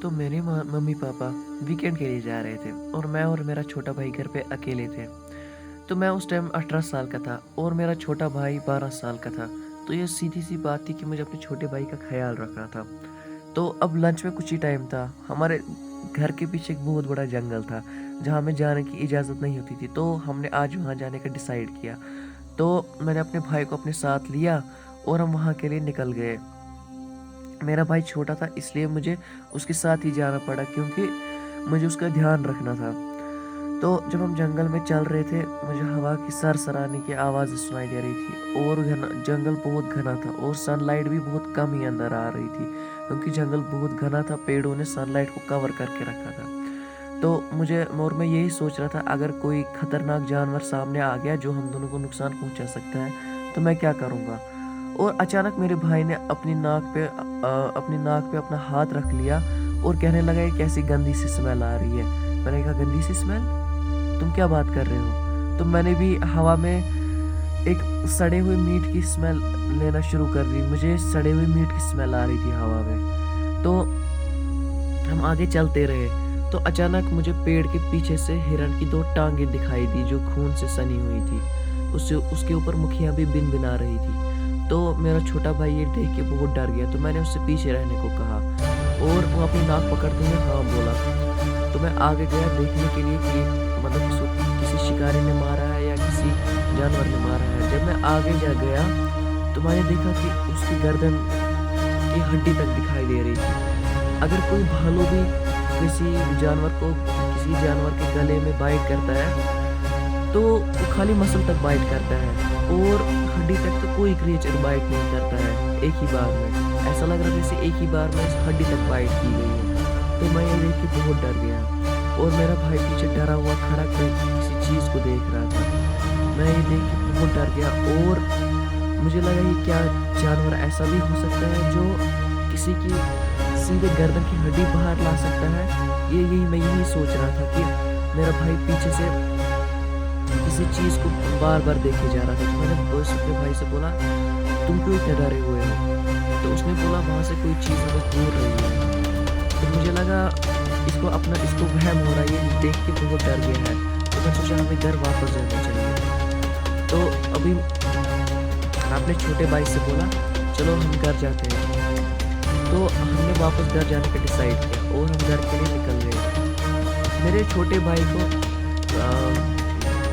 تو میرے mummy papa weekend के लिए जा रहे थे और मैं और मेरा छोटा भाई घर पे अकेले थे। तो मैं उस टाइम 18 साल का था और मेरा छोटा भाई 12 साल का था। तो ये सीधी-सी बात थी कि मुझे अपने छोटे भाई का ख़्याल रखना था। तो अब लंच में कुछ ही टाइम था। हमारे घर के पीछे एक बहुत बड़ा जंगल था, जहाँ हमें जाने की इजाज़त नहीं होती थी। तो हमने आज वहाँ जाने का डिसाइड किया। तो मैंने अपने भाई को अपने साथ लिया और हम वहाँ के लिए निकल गए। मेरा भाई छोटा था इसलिए मुझे उसके साथ ही जाना पड़ा क्योंकि मुझे उसका ध्यान रखना था। तो जब हम जंगल में चल रहे थे, मुझे हवा की सरसराने की आवाज़ सुनाई दे रही थी और जंगल बहुत घना था और सनलाइट भी बहुत कम ही अंदर आ रही थी क्योंकि जंगल बहुत घना था, पेड़ों ने सनलाइट को कवर करके रखा था। तो मैं यही सोच रहा था, अगर कोई खतरनाक जानवर सामने आ गया जो हम दोनों को नुकसान पहुंचा सकता है तो मैं क्या करूँगा। और अचानक मेरे भाई ने अपनी नाक पे अपना हाथ रख लिया और कहने लगा ये कैसी गंदी सी स्मेल आ रही है। मैंने कहा गंदी सी स्मेल? तुम क्या बात कर रहे हो? तो मैंने भी हवा में एक सड़े हुए मीट की स्मेल लेना शुरू कर दी। मुझे सड़े हुए मीट की स्मेल आ रही थी हवा में। तो हम आगे चलते रहे। तो अचानक मुझे पेड़ के पीछे से हिरन की 2 टांगें दिखाई दी जो खून से सनी हुई थी। उसके ऊपर मुखियाँ भी बिन-बिना रही थी। तो मेरा छोटा भाई ये देख के बहुत डर गया, तो मैंने उससे पीछे रहने को कहा और वो अपनी नाक पकड़ते हुए हाँ बोला। तो मैं आगे गया देखने के लिए कि मतलब किसी शिकारी ने मारा है या किसी जानवर ने मारा है। जब मैं आगे गया तो मैंने देखा कि उसकी गर्दन की हड्डी तक दिखाई दे रही थी। अगर कोई भालू भी किसी जानवर के गले में बाइट करता है तो वो खाली मसल तक बाइट करता है और हड्डी तक तो कोई क्रिएचर बाइट नहीं करता है एक ही बार में। ऐसा लग रहा था जैसे एक ही बार में हड्डी तक बाइट की गई है। तो मैं ये देख के बहुत डर गया और मेरा भाई पीछे डरा हुआ खड़ा किसी चीज़ को देख रहा था। मैं ये देख के बहुत डर गया और मुझे लगा ये क्या जानवर ऐसा भी हो सकता है जो किसी की सीधे गर्दन की हड्डी बाहर ला सकता है। मैं यही सोच रहा था कि मेरा भाई पीछे से किसी चीज़ को बार बार देखे जा रहा था। तो मैंने अपने भाई से बोला तुम क्यों इतने डरे हुए हो? तो उसने बोला वहाँ से कोई चीज़ हमें घूर रही है। तो मुझे लगा इसको वहम हो रहा है, ये देख के बहुत डर गया है। तो मैं सोचा हमें घर वापस जाना चाहिए। तो अभी मैं अपने छोटे भाई से बोला चलो हम घर जाते हैं। तो हमने वापस घर जाने का डिसाइड किया और हम घर के लिए निकल गए। मेरे छोटे भाई को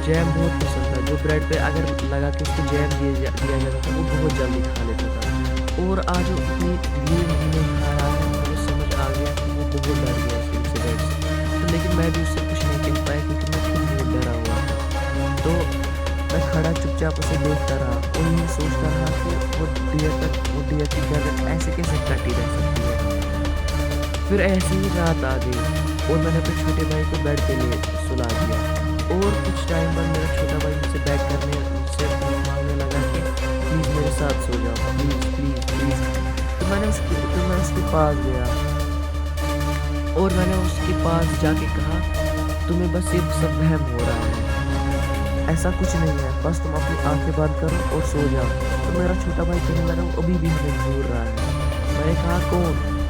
जैम बहुत पसंद था, जो ब्रेड पे अगर लगा के उसको जैम दिया जाता था वो बहुत जल्दी खा लेता था। और आज वो इतनी धीरे धीरे खाया है, मुझे समझ आ गया कि वो बहुत डर गया उस इंसिडेंट से। तो लेकिन मैं भी उससे कुछ नहीं कह पाया क्योंकि मैं खुद बहुत डरा हुआ था। तो मैं खड़ा चुपचाप उसे देखता रहा और यही सोचता रहा कि वो डियर की गर्दन ऐसे कैसे कटी रह सकती है। फिर ऐसे ही रात आ गई और मैंने अपने छोटे भाई को बेड पे ले सुला दिया और कुछ टाइम बाद मेरा छोटा भाई मुझसे मांगने लगा कि प्लीज़ मेरे साथ सो जाओ, प्लीज़ प्लीज़ प्लीज़। तो मैं उसके पास गया और मैंने उसके पास जाके कहा तुम्हें बस ये सब वहम हो रहा है, ऐसा कुछ नहीं है, बस तुम अपनी आंखें बंद करो और सो जाओ। तो मेरा छोटा भाई कहने लगा वो अभी भी हमें घूर रहा है। मैंने कहा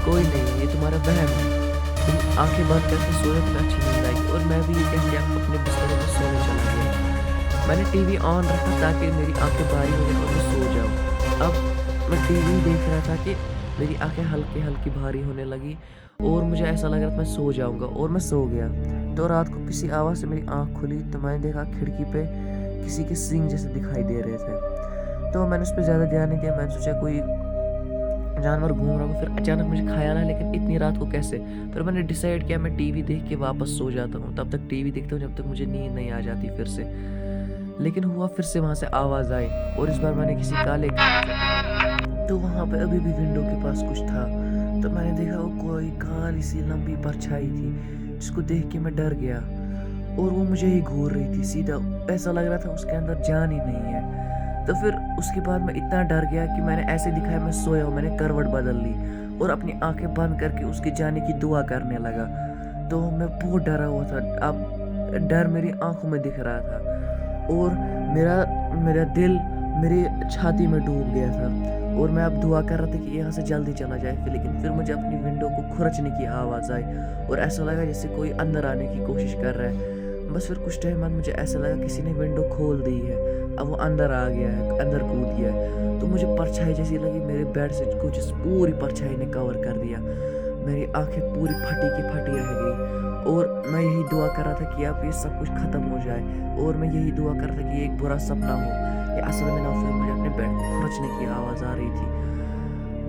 कोई नहीं, ये तुम्हारा वहम है, तुम आंखें बंद करके सोए, तुम्हें अच्छी नींद आई। और मैं भी ये कह के अपने बिस्तर में सोने चला गया। मैंने टीवी ऑन रखा ताकि मेरी आंखें भारी हो जाए और मैं सो जाऊँ। अब मैं टीवी देख रहा था कि मेरी आंखें हल्की हल्की भारी होने लगी और मुझे ऐसा लग रहा था मैं सो जाऊँगा और मैं सो गया। तो रात को किसी आवाज़ से मेरी आँख खुली तो मैंने देखा खिड़की पे किसी के सींग जैसे दिखाई दे रहे थे। तो मैंने उस पर ज़्यादा ध्यान नहीं दिया, मैंने सोचा कोई जानवर घूम रहा होगा। फिर अचानक मुझे ख्याल आया लेकिन इतनी रात को कैसे। फिर मैंने डिसाइड किया मैं टीवी देख के वापस सो जाता हूँ, तब तक टीवी देखता हूँ जब तक मुझे नींद नहीं आ जाती फिर से। लेकिन हुआ फिर से वहाँ से आवाज़ आई और इस बार मैंने किसी काले तो वहाँ पे अभी भी विंडो के पास कुछ था। तो मैंने देखा वो कोई काली सी लंबी परछाई थी जिसको देख के मैं डर गया और वो मुझे ही घूर रही थी सीधा। ऐसा लग रहा था उसके अंदर जान ही नहीं है। तो फिर उसके बाद मैं इतना डर गया कि मैंने ऐसे दिखाया मैं सोया हूँ, मैंने करवट बदल ली और अपनी आंखें बंद करके उसके जाने की दुआ करने लगा। तो मैं बहुत डरा हुआ था, अब डर मेरी आंखों में दिख रहा था और मेरा दिल मेरी छाती में डूब गया था اور میں اب دعا کر رہا تھا کہ یہاں سے جلدی چلا جائے لیکن پھر مجھے اپنی ونڈو کو کھرچنے کی آواز آئی اور ایسا لگا جیسے کوئی اندر آنے کی کوشش کر رہا ہے. بس پھر کچھ ٹائم بعد مجھے ایسا لگا کسی نے ونڈو کھول دی ہے, اب وہ اندر آ گیا ہے, اندر کود گیا ہے. تو مجھے پرچھائی جیسی لگی, میرے بیڈ سے کچھ پوری پرچھائی نے کور کر دیا, میری آنکھیں پوری پھٹی کی پھٹی رہ گئی. اور میں یہی دعا کر رہا تھا کہ اب یہ سب کچھ ختم ہو جائے, اور میں یہی دعا کر رہا تھا کہ یہ ایک برا سپنا ہو, یہ اصل میں نہ ہو. مجھے اپنے بیڈ کو کھرچنے کی آواز آ رہی تھی.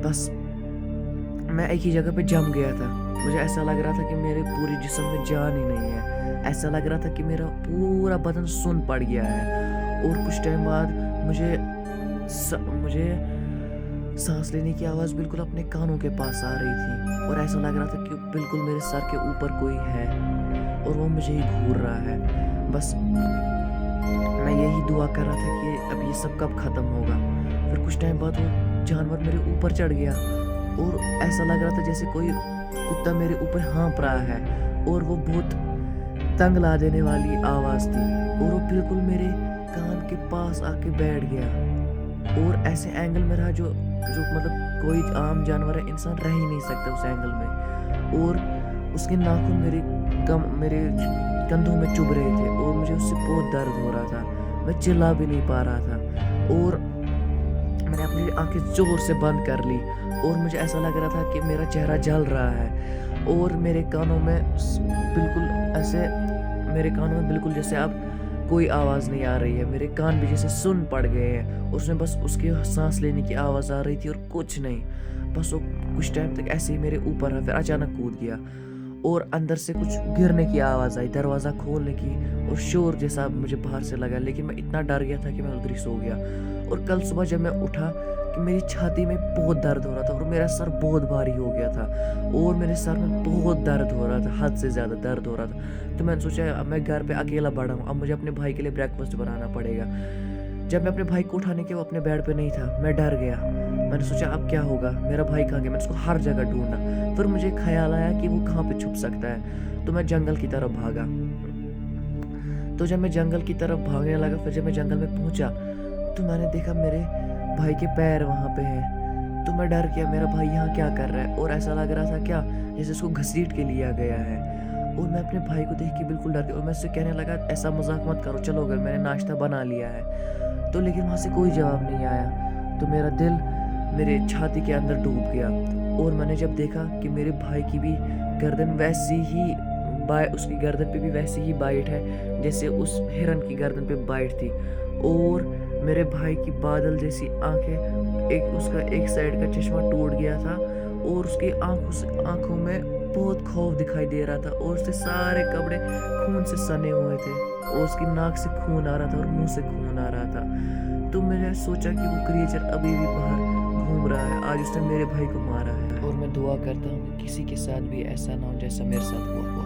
بس میں ایک ہی جگہ پہ جم گیا تھا. مجھے ایسا لگ رہا تھا کہ میرے پورے جسم میں جان ہی نہیں ہے. ایسا لگ رہا تھا کہ میرا پورا بدن سن پڑ گیا ہے. اور کچھ ٹائم بعد مجھے سانس لینے کی آواز بالکل اپنے کانوں کے پاس آ رہی تھی, اور ایسا لگ رہا تھا کہ بالکل میرے سر کے اوپر کوئی ہے اور وہ مجھے ہی گھور رہا ہے. بس میں یہی دعا کر رہا تھا کہ اب یہ سب کب ختم ہوگا. پھر کچھ ٹائم بعد وہ جانور میرے اوپر چڑھ گیا, اور ایسا لگ رہا تھا جیسے کوئی کتا میرے اوپر ہانپ رہا ہے, اور وہ بہت تنگ لا دینے والی آواز تھی, اور وہ بالکل میرے کان کے پاس آ کے بیٹھ گیا, اور ایسے اینگل میں رہا جو مطلب کوئی عام جانور ہے, انسان رہ ہی نہیں سکتا اس اینگل میں. اور اس کے ناخن میرے کندھوں میں چبھ رہے تھے, اور مجھے اس سے بہت درد ہو رہا تھا. میں چلا بھی نہیں پا رہا تھا, اور میں نے اپنی آنکھیں زور سے بند کر لی, اور مجھے ایسا لگ رہا تھا کہ میرا چہرہ جل رہا ہے, اور میرے کانوں میں بالکل جیسے اب کوئی آواز نہیں آ رہی ہے. میرے کان بھی جیسے سن پڑ گئے ہیں, اس میں بس اس کی سانس لینے کی آواز آ رہی تھی اور کچھ نہیں. بس وہ کچھ ٹائم تک ایسے ہی میرے اوپر ہے, پھر اچانک کود گیا, اور اندر سے کچھ گرنے کی آواز آئی, دروازہ کھولنے کی, اور شور جیسا مجھے باہر سے لگا. لیکن میں اتنا ڈر گیا تھا کہ میں ادھر ہی سو گیا. اور کل صبح جب میں اٹھا کہ میری چھاتی میں بہت درد ہو رہا تھا, اور میرا سر بہت بھاری ہو گیا تھا, اور میرے سر میں بہت درد ہو رہا تھا, حد سے زیادہ درد ہو رہا تھا. تو میں نے سوچا اب میں گھر پہ اکیلا بڑا ہوں, اب مجھے اپنے بھائی کے لیے بریک فاسٹ بنانا پڑے گا. جب میں اپنے بھائی کو اٹھانے کے وہ اپنے بیڈ پہ نہیں تھا, میں ڈر گیا. میں نے سوچا اب کیا ہوگا, میرا بھائی کہاں گیا. میں نے اس کو ہر جگہ ڈھونڈا. پھر مجھے خیال آیا کہ وہ کہاں پہ چھپ سکتا ہے, تو میں جنگل کی طرف بھاگا. تو جب میں جنگل کی طرف بھاگنے لگا, پھر جب میں جنگل میں پہنچا تو میں نے دیکھا میرے بھائی کے پیر وہاں پہ ہیں. تو میں ڈر گیا, میرا بھائی یہاں کیا کر رہا ہے, اور ایسا لگ رہا تھا کیا جیسے اس کو گھسیٹ کے لیا گیا ہے. اور میں اپنے بھائی کو دیکھ کے بالکل ڈر گیا, اور میں اس سے کہنے لگا ایسا مذاق مت کرو, چلو گھر, میں نے ناشتہ بنا لیا ہے. تو لیکن وہاں سے کوئی جواب نہیں آیا. تو میرا دل میرے چھاتی کے اندر ڈوب گیا, اور میں نے جب دیکھا کہ میرے بھائی کی بھی گردن ویسی ہی اس کی گردن پہ بھی ویسی ہی بائٹ ہے جیسے اس ہرن کی گردن پہ بائٹ تھی. اور میرے بھائی کی بادل جیسی آنکھیں, اس کا ایک سائیڈ کا چشمہ ٹوٹ گیا تھا, اور اس کی آنکھوں میں بہت خوف دکھائی دے رہا تھا, اور اس کے سارے کپڑے خون سے سنے ہوئے تھے, اور اس کی ناک سے خون آ رہا تھا اور منہ سے خون آ رہا تھا. تو میں نے سوچا کہ وہ کریچر ابھی بھی باہر گھوم رہا ہے, آج اس نے میرے بھائی کو مارا ہے. اور میں دعا کرتا ہوں کہ کسی کے ساتھ بھی ایسا نہ ہو جیسا میرے ساتھ ہوا.